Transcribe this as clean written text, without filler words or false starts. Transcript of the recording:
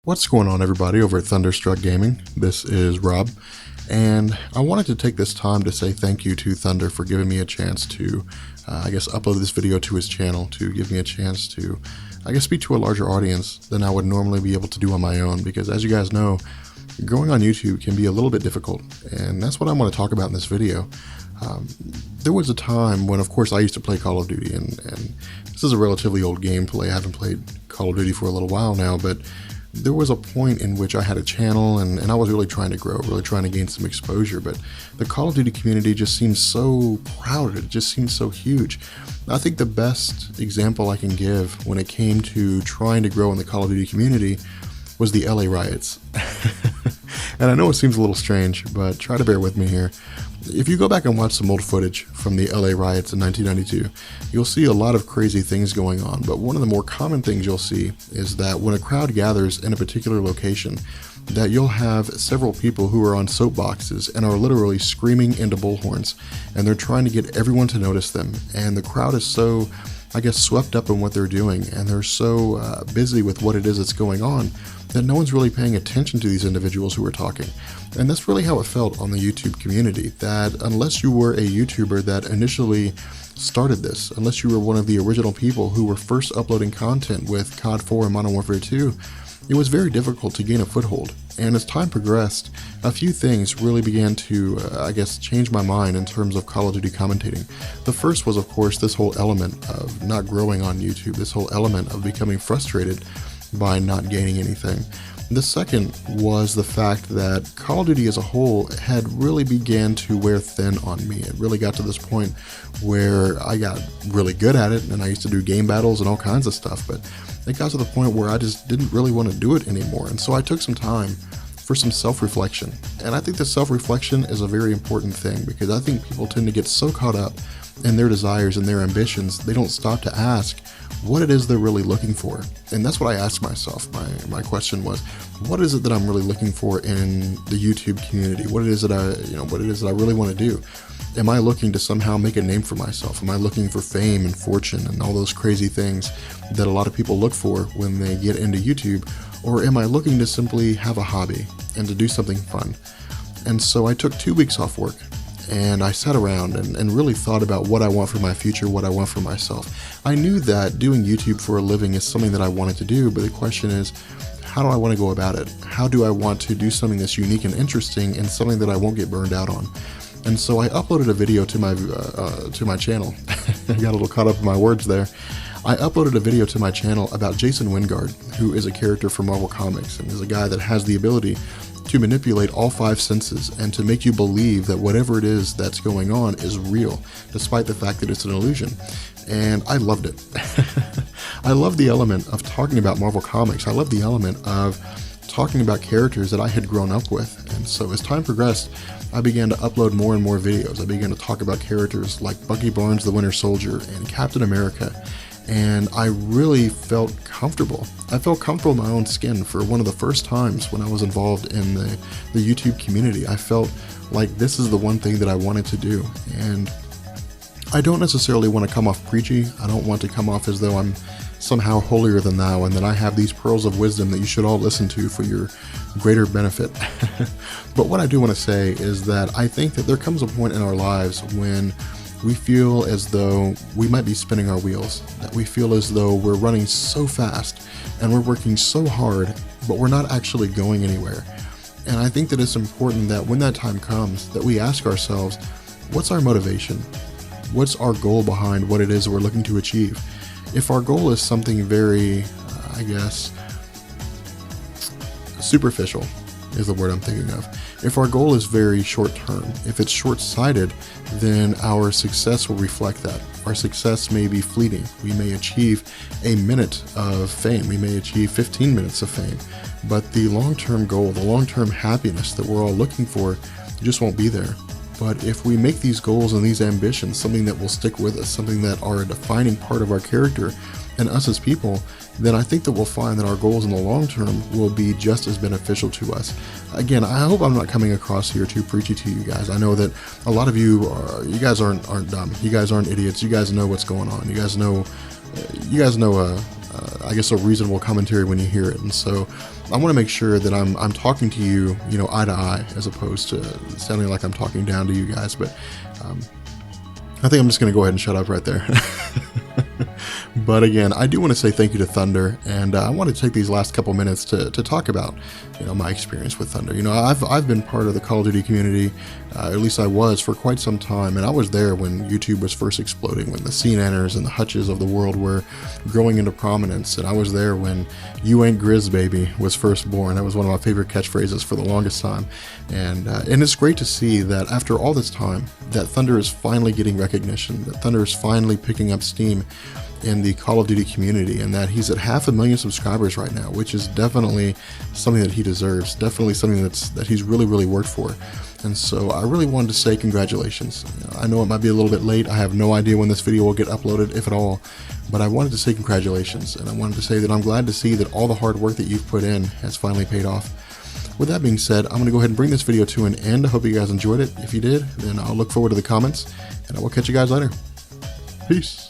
What's going on, everybody, over at Thunderstruck Gaming? This is Rob, and I wanted to take this time to say thank you to Thunder for giving me a chance to, upload this video to his channel, to give me a chance to, speak to a larger audience than I would normally be able to do on my own, because as you guys know, growing on YouTube can be a little bit difficult, and that's what I want to talk about in this video. There was a time when, of course, I used to play Call of Duty, and this is a relatively old gameplay. I haven't played Call of Duty for a little while now, but there was a point in which I had a channel and I was really trying to grow, really trying to gain some exposure, but the Call of Duty community just seems so crowded, it just seems so huge. I think the best example I can give when it came to trying to grow in the Call of Duty community was the LA riots. And I know it seems a little strange, but try to bear with me here. If you go back and watch some old footage from the LA riots in 1992, you'll see a lot of crazy things going on, but one of the more common things you'll see is that when a crowd gathers in a particular location, that you'll have several people who are on soapboxes and are literally screaming into bullhorns, and they're trying to get everyone to notice them, and the crowd is so, swept up in what they're doing, and they're so busy with what it is that's going on, that no one's really paying attention to these individuals who are talking. And that's really how it felt on the YouTube community, that unless you were a YouTuber that initially started this, unless you were one of the original people who were first uploading content with COD 4 and Modern Warfare 2, it was very difficult to gain a foothold. And as time progressed, a few things really began to, change my mind in terms of Call of Duty commentating. The first was, of course, this whole element of not growing on YouTube, this whole element of becoming frustrated by not gaining anything. The second was the fact that Call of Duty as a whole had really began to wear thin on me. It really got to this point where I got really good at it, and I used to do game battles and all kinds of stuff, but it got to the point where I just didn't really want to do it anymore. And so I took some time for some self-reflection. And I think that self-reflection is a very important thing, because I think people tend to get so caught up in their desires and their ambitions, they don't stop to ask what it is they're really looking for. And that's what I asked myself. My question was, what is it that I'm really looking for in the YouTube community? What it is that I really want to do? Am I looking to somehow make a name for myself? Am I looking for fame and fortune and all those crazy things that a lot of people look for when they get into YouTube? Or am I looking to simply have a hobby and to do something fun? And so I took 2 weeks off work, and I sat around and really thought about what I want for my future, what I want for myself. I knew that doing YouTube for a living is something that I wanted to do, but the question is, how do I want to go about it? How do I want to do something that's unique and interesting and something that I won't get burned out on? And so I uploaded a video to my channel. I got a little caught up in my words there. I uploaded a video to my channel about Jason Wyngarde, who is a character from Marvel Comics and is a guy that has the ability to manipulate all 5 senses and to make you believe that whatever it is that's going on is real, despite the fact that it's an illusion. And I loved it. I love the element of talking about Marvel Comics. I love the element of talking about characters that I had grown up with. And so as time progressed, I began to upload more and more videos. I began to talk about characters like Bucky Barnes, the Winter Soldier, and Captain America. And I really felt comfortable. I felt comfortable in my own skin for one of the first times when I was involved in the YouTube community. I felt like this is the one thing that I wanted to do. And I don't necessarily want to come off preachy. I don't want to come off as though I'm somehow holier than thou and that I have these pearls of wisdom that you should all listen to for your greater benefit. But what I do want to say is that I think that there comes a point in our lives when we feel as though we might be spinning our wheels, that we feel as though we're running so fast and we're working so hard, but we're not actually going anywhere. And I think that it's important that when that time comes, that we ask ourselves, what's our motivation? What's our goal behind what it is we're looking to achieve? If our goal is something very, superficial is the word I'm thinking of. If our goal is very short term, if it's short-sighted, then our success will reflect that. Our success may be fleeting. We may achieve a minute of fame. We may achieve 15 minutes of fame. But the long-term goal, the long-term happiness that we're all looking for just won't be there. But if we make these goals and these ambitions something that will stick with us, something that are a defining part of our character and us as people, then I think that we'll find that our goals in the long term will be just as beneficial to us. Again, I hope I'm not coming across here too preachy to you guys. I know that a lot of you guys aren't dumb. You guys aren't idiots. You guys know what's going on. You guys know a reasonable commentary when you hear it. And so I want to make sure that I'm talking to you, eye to eye, as opposed to sounding like I'm talking down to you guys. But I think I'm just going to go ahead and shut up right there. But again, I do want to say thank you to Thunder, and I want to take these last couple minutes to talk about, my experience with Thunder. I've been part of the Call of Duty community, at least I was, for quite some time, and I was there when YouTube was first exploding, when the CNNers and the Hutches of the world were growing into prominence, and I was there when "You Ain't Grizz, Baby" was first born. That was one of my favorite catchphrases for the longest time, and it's great to see that after all this time, that Thunder is finally getting recognition, that Thunder is finally picking up steam in the Call of Duty community, and that he's at 500,000 subscribers right now, which is definitely something that he deserves, definitely something that he's really worked for. And so I really wanted to say congratulations. I know it might be a little bit late. I have no idea when this video will get uploaded, if at all, but I wanted to say congratulations, and I wanted to say that I'm glad to see that all the hard work that you've put in has finally paid off. With that being said, I'm going to go ahead and bring this video to an end. I hope you guys enjoyed it. If you did, then I'll look forward to the comments, and I will catch you guys later. Peace.